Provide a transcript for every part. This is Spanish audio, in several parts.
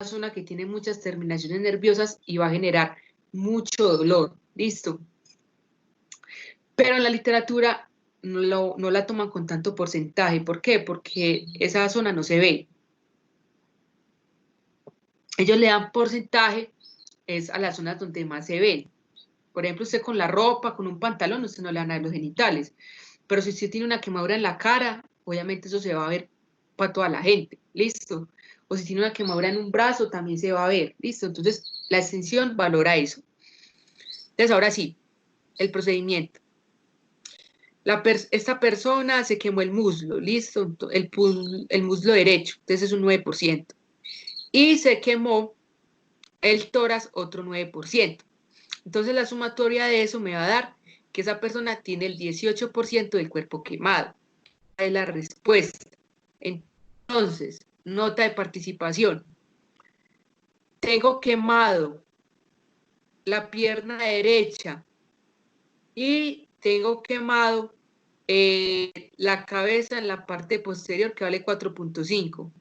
zona que tiene muchas terminaciones nerviosas y va a generar mucho dolor, ¿listo? Pero en la literatura no la toman con tanto porcentaje. ¿Por qué? Porque esa zona no se ve. Ellos le dan porcentaje es a las zonas donde más se ven. Por ejemplo, usted con la ropa, con un pantalón, usted no le van a ver los genitales. Pero si usted tiene una quemadura en la cara, obviamente eso se va a ver para toda la gente, ¿listo? O si tiene una quemadura en un brazo, también se va a ver, ¿listo? Entonces, la extensión valora eso. Entonces, ahora sí, el procedimiento. Esta persona se quemó el muslo, ¿listo? El muslo derecho, entonces es un 9%. Y se quemó el tórax, otro 9%. Entonces la sumatoria de eso me va a dar que esa persona tiene el 18% del cuerpo quemado. Esa es la respuesta. Entonces, nota de participación. Tengo quemado la pierna derecha y tengo quemado la cabeza en la parte posterior que vale 4.5.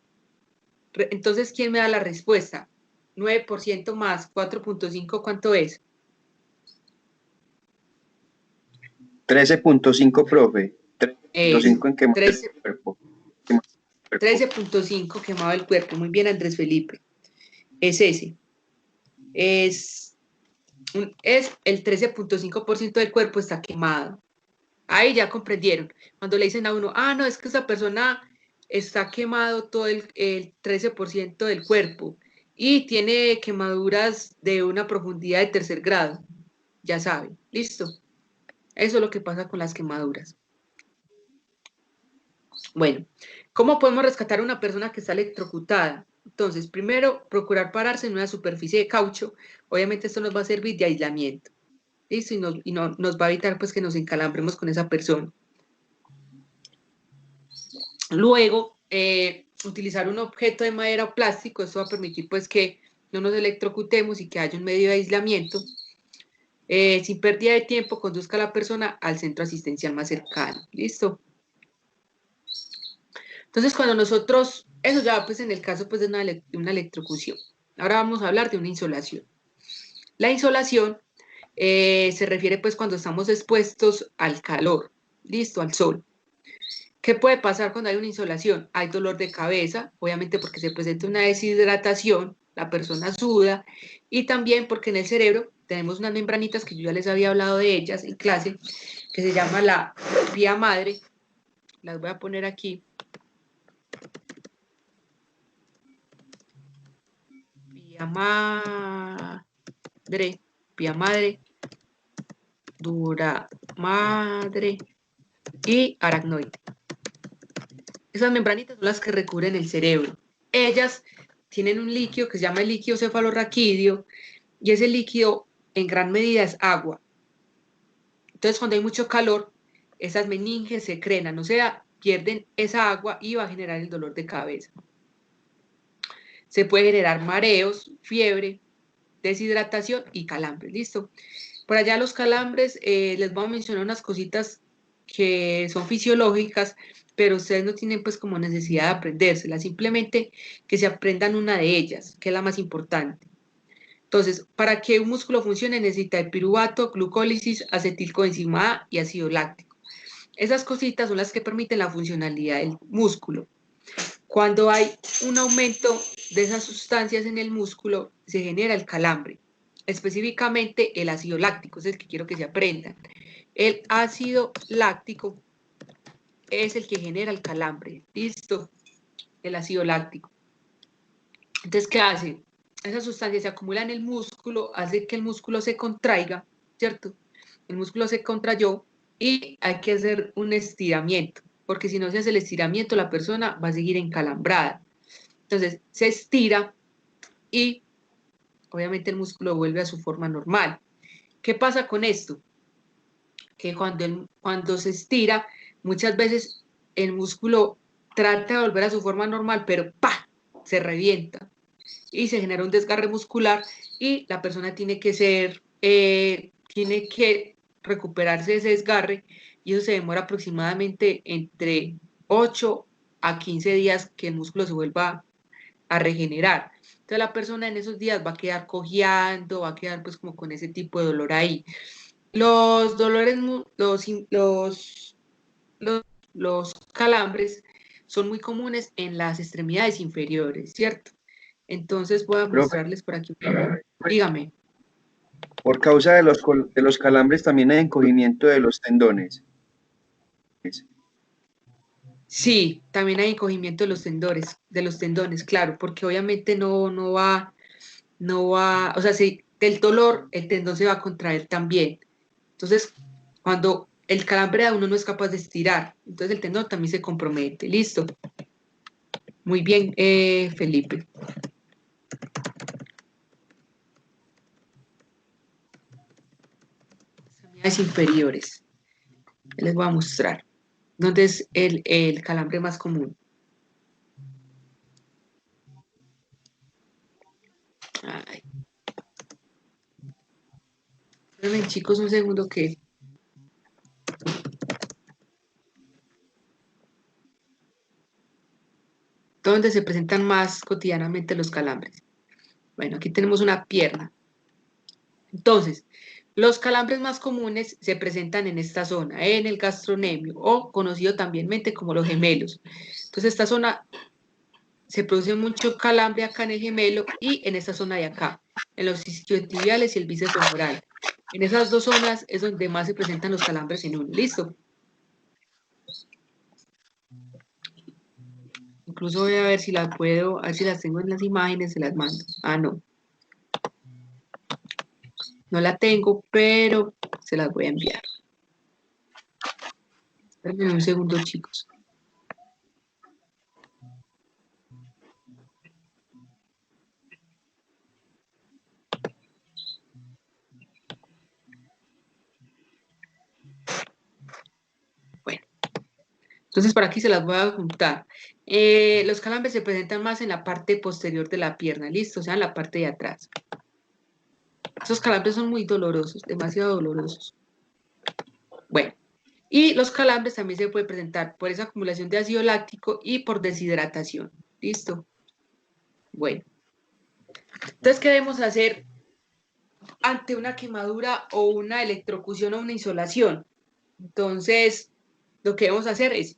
Entonces, ¿quién me da la respuesta? 9% más 4.5, ¿cuánto es? 13.5, profe. 13.5 en quemado el cuerpo. 13.5 quemado el cuerpo. Muy bien, Andrés Felipe. Es ese. Es el 13.5% del cuerpo está quemado. Ahí ya comprendieron. Cuando le dicen a uno, ah, no, es que esa persona está quemado todo el 13% del cuerpo y tiene quemaduras de una profundidad de 3er grado. Ya saben, listo. Eso es lo que pasa con las quemaduras. Bueno, ¿cómo podemos rescatar a una persona que está electrocutada? Entonces, primero, procurar pararse en una superficie de caucho. Obviamente esto nos va a servir de aislamiento. ¿Listo? Y nos va a evitar pues que nos encalambremos con esa persona. Luego, utilizar un objeto de madera o plástico. Esto va a permitir pues que no nos electrocutemos y que haya un medio de aislamiento. Sin pérdida de tiempo, conduzca a la persona al centro asistencial más cercano. ¿Listo? Entonces, cuando nosotros, eso ya pues en el caso pues de una electrocución. Ahora vamos a hablar de una insolación. La insolación se refiere pues cuando estamos expuestos al calor, listo, al sol. ¿Qué puede pasar cuando hay una insolación? Hay dolor de cabeza, obviamente porque se presenta una deshidratación, la persona suda, y también porque en el cerebro tenemos unas membranitas que yo ya les había hablado de ellas en clase, que se llama la vía madre. Las voy a poner aquí. Vía madre, dura madre y aracnoide. Esas membranitas son las que recubren el cerebro. Ellas tienen un líquido que se llama el líquido cefalorraquídeo y ese líquido en gran medida es agua. Entonces, cuando hay mucho calor, esas meninges se crenan, o sea, pierden esa agua y va a generar el dolor de cabeza. Se puede generar mareos, fiebre, deshidratación y calambres. ¿Listo? Por allá los calambres, les voy a mencionar unas cositas que son fisiológicas, pero ustedes no tienen pues como necesidad de aprendérselas, simplemente que se aprendan una de ellas, que es la más importante. Entonces, para que un músculo funcione necesita de piruvato, glucólisis, acetilcoenzima A y ácido láctico. Esas cositas son las que permiten la funcionalidad del músculo. Cuando hay un aumento de esas sustancias en el músculo, se genera el calambre, específicamente el ácido láctico, es el que quiero que se aprendan. El ácido láctico es el que genera el calambre, ¿listo? El ácido láctico. Entonces, ¿qué hace? Esa sustancia se acumula en el músculo, hace que el músculo se contraiga, ¿cierto? El músculo se contrayó y hay que hacer un estiramiento, porque si no se hace el estiramiento, la persona va a seguir encalambrada. Entonces, se estira y obviamente el músculo vuelve a su forma normal. ¿Qué pasa con esto? Que cuando se estira, muchas veces el músculo trata de volver a su forma normal, pero ¡pah! Se revienta y se genera un desgarre muscular y la persona tiene que recuperarse de ese desgarre y eso se demora aproximadamente entre 8 a 15 días que el músculo se vuelva a regenerar. Entonces la persona en esos días va a quedar cojeando, va a quedar pues como con ese tipo de dolor ahí. Los dolores, los, los calambres son muy comunes en las extremidades inferiores, ¿cierto? Entonces voy a Profe, mostrarles por aquí. Dígame. por causa de de los calambres también hay encogimiento de los tendones. Sí, también hay encogimiento de los tendones, claro, porque obviamente no va, o sea, si del dolor el tendón se va a contraer también. Entonces, cuando el calambre a uno no es capaz de estirar, entonces el tendón también se compromete. Listo. Muy bien, Felipe. Extremidades inferiores. Les voy a mostrar. ¿Dónde es el calambre más común? Ay. Espérenme, chicos, un segundo que... ¿Dónde se presentan más cotidianamente los calambres? Bueno, aquí tenemos una pierna. Entonces, los calambres más comunes se presentan en esta zona, en el gastrocnemio, o conocido también como los gemelos. Entonces, esta zona se produce mucho calambre acá en el gemelo y en esta zona de acá, en los isquiotibiales y el bíceps femoral. En esas dos zonas es donde más se presentan los calambres en uno. ¿Listo? Incluso voy a ver si las puedo, a ver si las tengo en las imágenes, se las mando. Ah, no. No la tengo, pero se las voy a enviar. Espérenme un segundo, chicos. Bueno, entonces por aquí se las voy a juntar. Los calambres se presentan más en la parte posterior de la pierna, ¿listo? O sea, en la parte de atrás. Esos calambres son muy dolorosos, demasiado dolorosos. Bueno, y los calambres también se pueden presentar por esa acumulación de ácido láctico y por deshidratación. ¿Listo? Bueno, entonces, ¿qué debemos hacer ante una quemadura o una electrocución o una insolación? Entonces, lo que debemos hacer es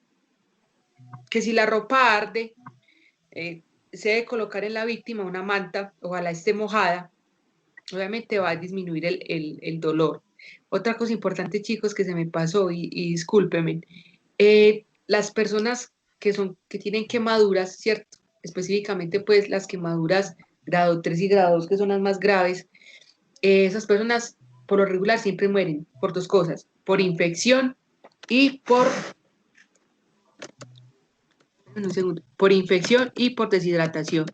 que si la ropa arde, se debe colocar en la víctima una manta, ojalá esté mojada, obviamente va a disminuir el dolor. Otra cosa importante, chicos, que se me pasó, y discúlpenme, las personas que tienen quemaduras, ¿cierto? Específicamente, pues, las quemaduras grado 3 y grado 2, que son las más graves, esas personas, por lo regular, siempre mueren por dos cosas, por infección y un segundo, por infección y por deshidratación.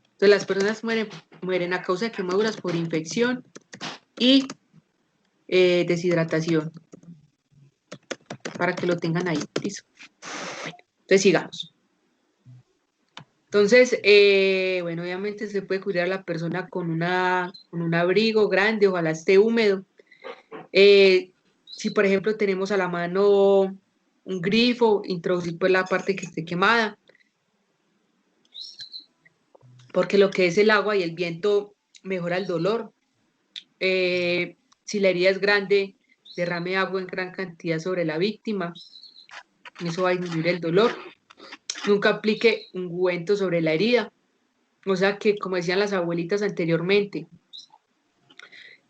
Entonces, las personas mueren a causa de quemaduras por infección y deshidratación, para que lo tengan ahí. Listo. Bueno, entonces sigamos. Entonces, bueno, obviamente se puede cubrir a la persona con un abrigo grande, ojalá esté húmedo. Si, por ejemplo, tenemos a la mano un grifo, introducir pues la parte que esté quemada, porque lo que es el agua y el viento mejora el dolor. Si la herida es grande, derrame agua en gran cantidad sobre la víctima, eso va a disminuir el dolor. Nunca aplique ungüento sobre la herida, o sea que, como decían las abuelitas anteriormente,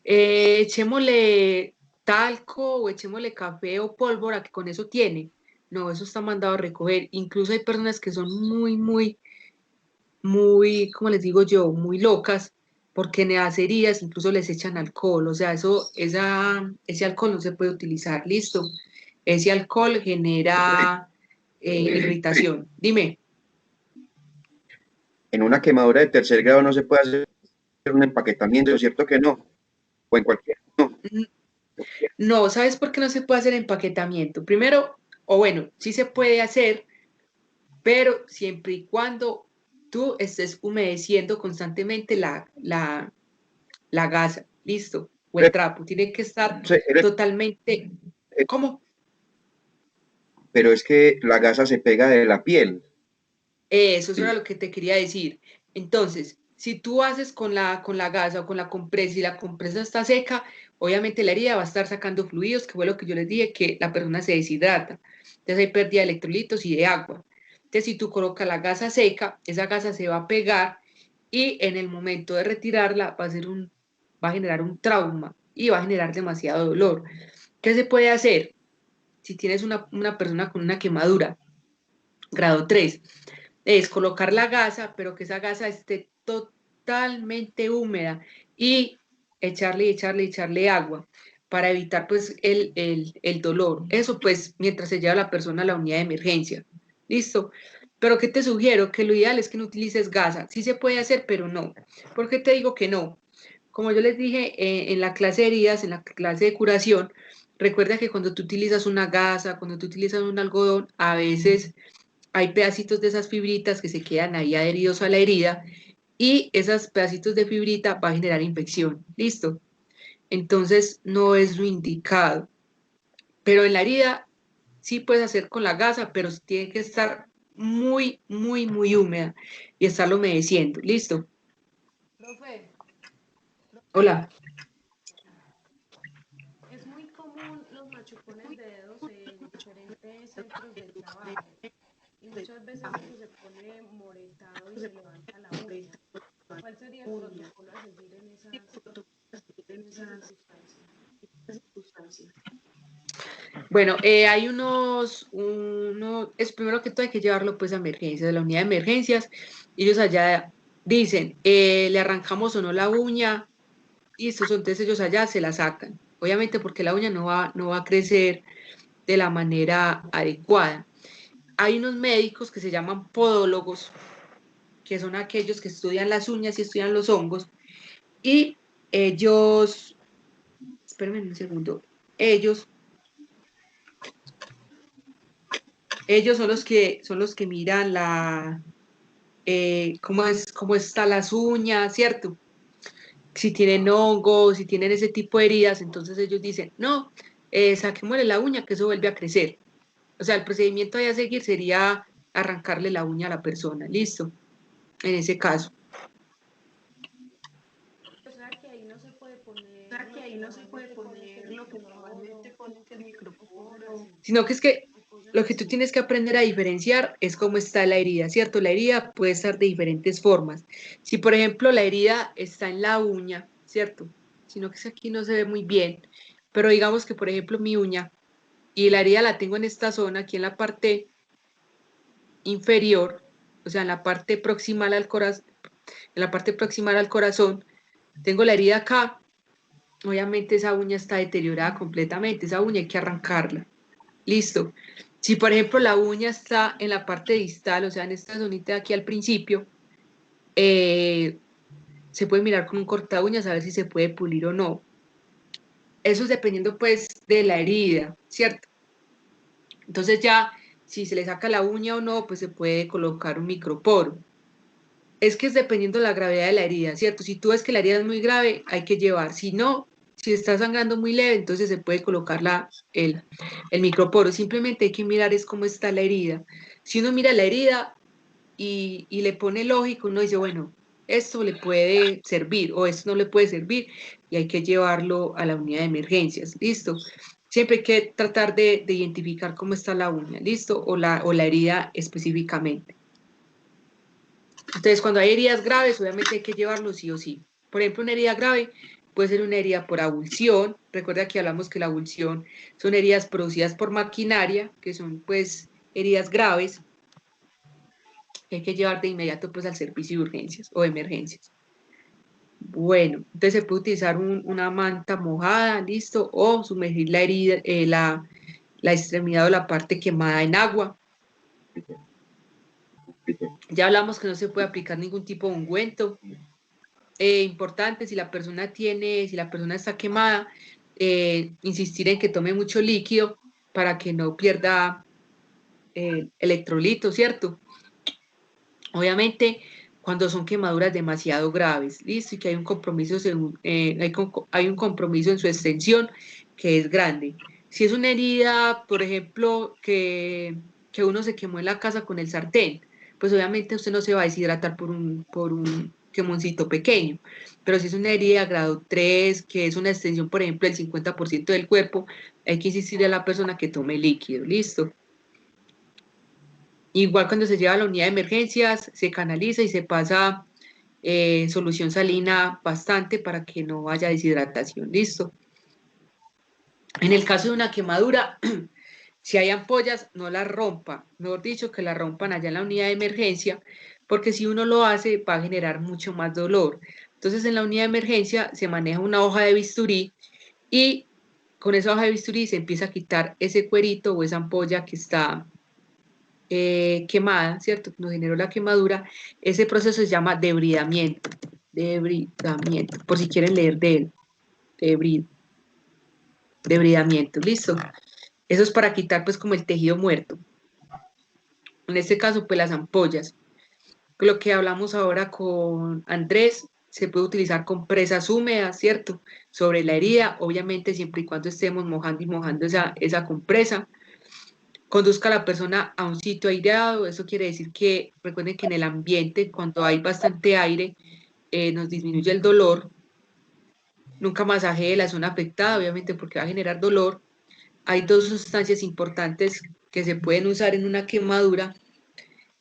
echémosle talco o echémosle café o pólvora, que con eso tiene. No, eso está mandado a recoger. Incluso hay personas que son muy, como les digo yo, muy locas, porque en las heridas incluso les echan alcohol. O sea, ese alcohol no se puede utilizar. Listo. Ese alcohol genera irritación. Dime. En una quemadura de tercer grado no se puede hacer un empaquetamiento, ¿cierto que no? O en cualquier, no. No, ¿sabes por qué no se puede hacer empaquetamiento? Primero, o bueno, sí se puede hacer, pero siempre y cuando tú estés humedeciendo constantemente la gasa, listo, o el trapo, tiene que estar totalmente, ¿cómo? Pero es que la gasa se pega de la piel. Eso era Sí. lo que te quería decir. Entonces, Si tú haces con la gasa o con la compresa y la compresa está seca, obviamente la herida va a estar sacando fluidos, que fue lo que yo les dije, que la persona se deshidrata. Entonces hay pérdida de electrolitos y de agua. Entonces si tú colocas la gasa seca, esa gasa se va a pegar y en el momento de retirarla va a generar un trauma y va a generar demasiado dolor. ¿Qué se puede hacer? Si tienes una persona con una quemadura, grado 3, es colocar la gasa, pero que esa gasa esté totalmente húmeda y echarle agua para evitar pues el dolor. Eso pues mientras se lleva la persona a la unidad de emergencia. ¿Listo? Pero ¿qué te sugiero? Que lo ideal es que no utilices gasa. Sí se puede hacer, pero no. ¿Por qué te digo que no? Como yo les dije en la clase de heridas, en la clase de curación, recuerda que cuando tú utilizas una gasa, cuando tú utilizas un algodón, a veces hay pedacitos de esas fibritas que se quedan ahí adheridos a la herida y esos pedacitos de fibrita va a generar infección. ¿Listo? Entonces no es lo indicado. Pero en la herida sí puedes hacer con la gasa, pero tiene que estar muy, muy, muy húmeda y estarlo humedeciendo. ¿Listo? Profe, Hola. es muy común los machucones de dedos en diferentes centros de trabajo y muchas veces eso se pone moretado y se levanta la uña. ¿Cuál sería el protocolo a seguir en esas circunstancias? Bueno, hay es primero que todo hay que llevarlo pues a emergencias, a la unidad de emergencias. Ellos allá dicen, le arrancamos o no la uña, y entonces ellos allá se la sacan. Obviamente porque la uña no va a crecer de la manera adecuada. Hay unos médicos que se llaman podólogos, que son aquellos que estudian las uñas y estudian los hongos, y ellos, espérenme un segundo, ellos ellos son los que miran cómo están las uñas, ¿cierto? Si tienen hongos, si tienen ese tipo de heridas, entonces ellos dicen, no, saquémosle la uña que eso vuelve a crecer. O sea, el procedimiento a seguir sería arrancarle la uña a la persona, listo, en ese caso. O sea que ahí no se puede poner lo que normalmente ponen, que el microporo o cosas así, Sino que es que o cosas lo que tú así. tienes que aprender a diferenciar es cómo está la herida, ¿cierto? La herida puede estar de diferentes formas. Si, por ejemplo, la herida está en la uña, ¿cierto? Sino que es que aquí no se ve muy bien, pero digamos que, por ejemplo, mi uña y la herida la tengo en esta zona, aquí en la parte inferior, o sea, en la parte proximal al corazón, en la parte proximal al corazón, tengo la herida acá, obviamente esa uña está deteriorada completamente, esa uña hay que arrancarla. Listo. Si por ejemplo la uña está en la parte distal, o sea, en esta zonita de aquí al principio, eh, se puede mirar con un corta uñas a ver si se puede pulir o no. Eso es dependiendo pues de la herida, ¿cierto? Entonces ya, si se le saca la uña o no, pues se puede colocar un microporo. Es que es dependiendo de la gravedad de la herida, ¿cierto? Si tú ves que la herida es muy grave, hay que llevar. Si no, si está sangrando muy leve, entonces se puede colocar el microporo. Simplemente hay que mirar es cómo está la herida. Si uno mira la herida y le pone lógico, uno dice, bueno, esto le puede servir o esto no le puede servir y hay que llevarlo a la unidad de emergencias, ¿listo? Siempre hay que tratar de identificar cómo está la uña, ¿listo? O la herida específicamente. Entonces, cuando hay heridas graves, obviamente hay que llevarlo sí o sí. Por ejemplo, una herida grave puede ser una herida por abulsión. Recuerda que hablamos que la abulsión son heridas producidas por maquinaria, que son pues heridas graves que hay que llevar de inmediato pues al servicio de urgencias o emergencias. Bueno, entonces se puede utilizar una manta mojada, listo, o sumergir la herida, la extremidad o la parte quemada en agua. Ya hablamos que no se puede aplicar ningún tipo de ungüento. Importante, si la persona está quemada, insistir en que tome mucho líquido para que no pierda electrolitos, ¿cierto? Obviamente, cuando son quemaduras demasiado graves, listo, y que hay un compromiso, hay un compromiso en su extensión que es grande. Si es una herida, por ejemplo, que uno se quemó en la casa con el sartén, pues obviamente usted no se va a deshidratar quemoncito pequeño. Pero si es una herida grado 3, que es una extensión, por ejemplo, del 50% del cuerpo, hay que insistirle a la persona que tome líquido, ¿listo? Igual cuando se lleva a la unidad de emergencias, se canaliza y se pasa solución salina bastante para que no haya deshidratación, ¿listo? En el caso de una quemadura, si hay ampollas, no las rompa, mejor dicho, que las rompan allá en la unidad de emergencia, porque si uno lo hace va a generar mucho más dolor. Entonces en la unidad de emergencia se maneja una hoja de bisturí y con esa hoja de bisturí se empieza a quitar ese cuerito o esa ampolla que está quemada, ¿cierto? Que nos generó la quemadura. Ese proceso se llama debridamiento, por si quieren leer de él, debridamiento, ¿listo? Eso es para quitar pues como el tejido muerto. En este caso pues las ampollas. Lo que hablamos ahora con Andrés, se puede utilizar compresas húmedas, ¿cierto? Sobre la herida, obviamente siempre y cuando estemos mojando y mojando esa compresa. Conduzca a la persona a un sitio aireado, eso quiere decir que recuerden que en el ambiente, cuando hay bastante aire, nos disminuye el dolor. Nunca masajee la zona afectada, obviamente porque va a generar dolor. Hay dos sustancias importantes que se pueden usar en una quemadura.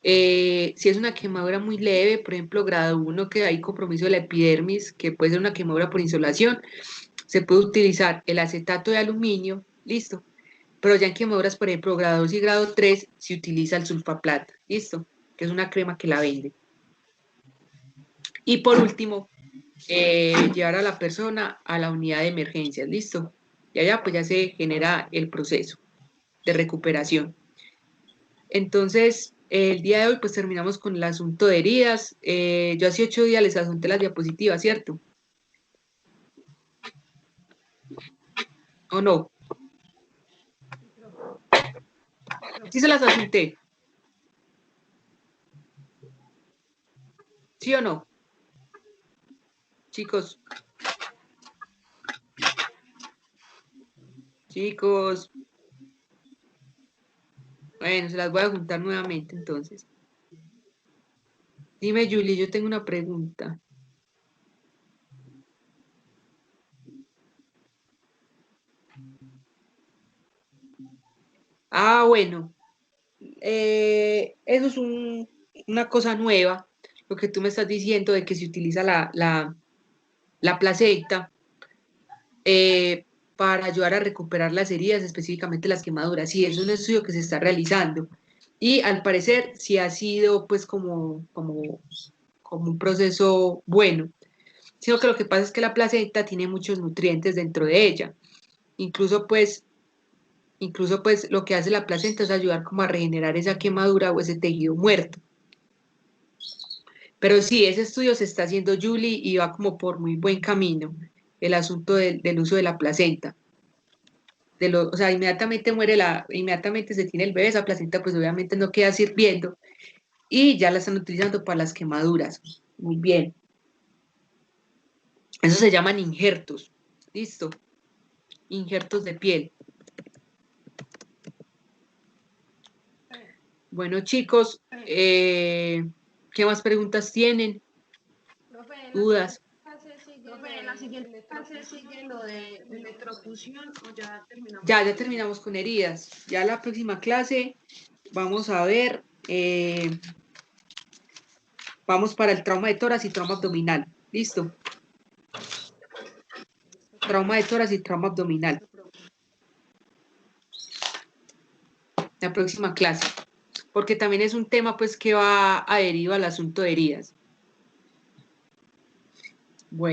Si es una quemadura muy leve, por ejemplo, grado 1, que hay compromiso de la epidermis, que puede ser una quemadura por insolación, se puede utilizar el acetato de aluminio, listo. Pero ya en quemaduras, por ejemplo, grado 2 y grado 3, se utiliza el sulfaplata, listo, que es una crema que la vende. Y por último, llevar a la persona a la unidad de emergencias, listo. Y allá pues ya se genera el proceso de recuperación. Entonces, el día de hoy pues terminamos con el asunto de heridas. Yo hace 8 días les asunté las diapositivas, ¿cierto? ¿O no? Sí se las asunté. ¿Sí o no? Chicos. Chicos. Bueno, se las voy a juntar nuevamente entonces. Dime, Julie, yo tengo una pregunta. Ah, bueno. Eso es una cosa nueva, lo que tú me estás diciendo de que se utiliza la placenta para ayudar a recuperar las heridas, específicamente las quemaduras. Sí, es un estudio que se está realizando y al parecer sí ha sido pues como un proceso bueno, sino que lo que pasa es que la placenta tiene muchos nutrientes dentro de ella, incluso pues lo que hace la placenta es ayudar como a regenerar esa quemadura o ese tejido muerto. Pero sí, ese estudio se está haciendo, Julie, y va como por muy buen camino el asunto del uso de la placenta. O sea, inmediatamente se tiene el bebé, esa placenta pues obviamente no queda sirviendo y ya la están utilizando para las quemaduras. Muy bien. Eso se llaman injertos. Listo. Injertos de piel. Bueno, chicos, ¿qué más preguntas tienen? Profe, ¿Dudas? en la siguiente clase sigue lo de electrofusión o ya terminamos. Ya terminamos con heridas. Ya la próxima clase vamos a ver, vamos para el trauma de tórax y trauma abdominal. ¿Listo? Trauma de tórax y trauma abdominal. La próxima clase. Porque también es un tema pues que va adherido al asunto de heridas.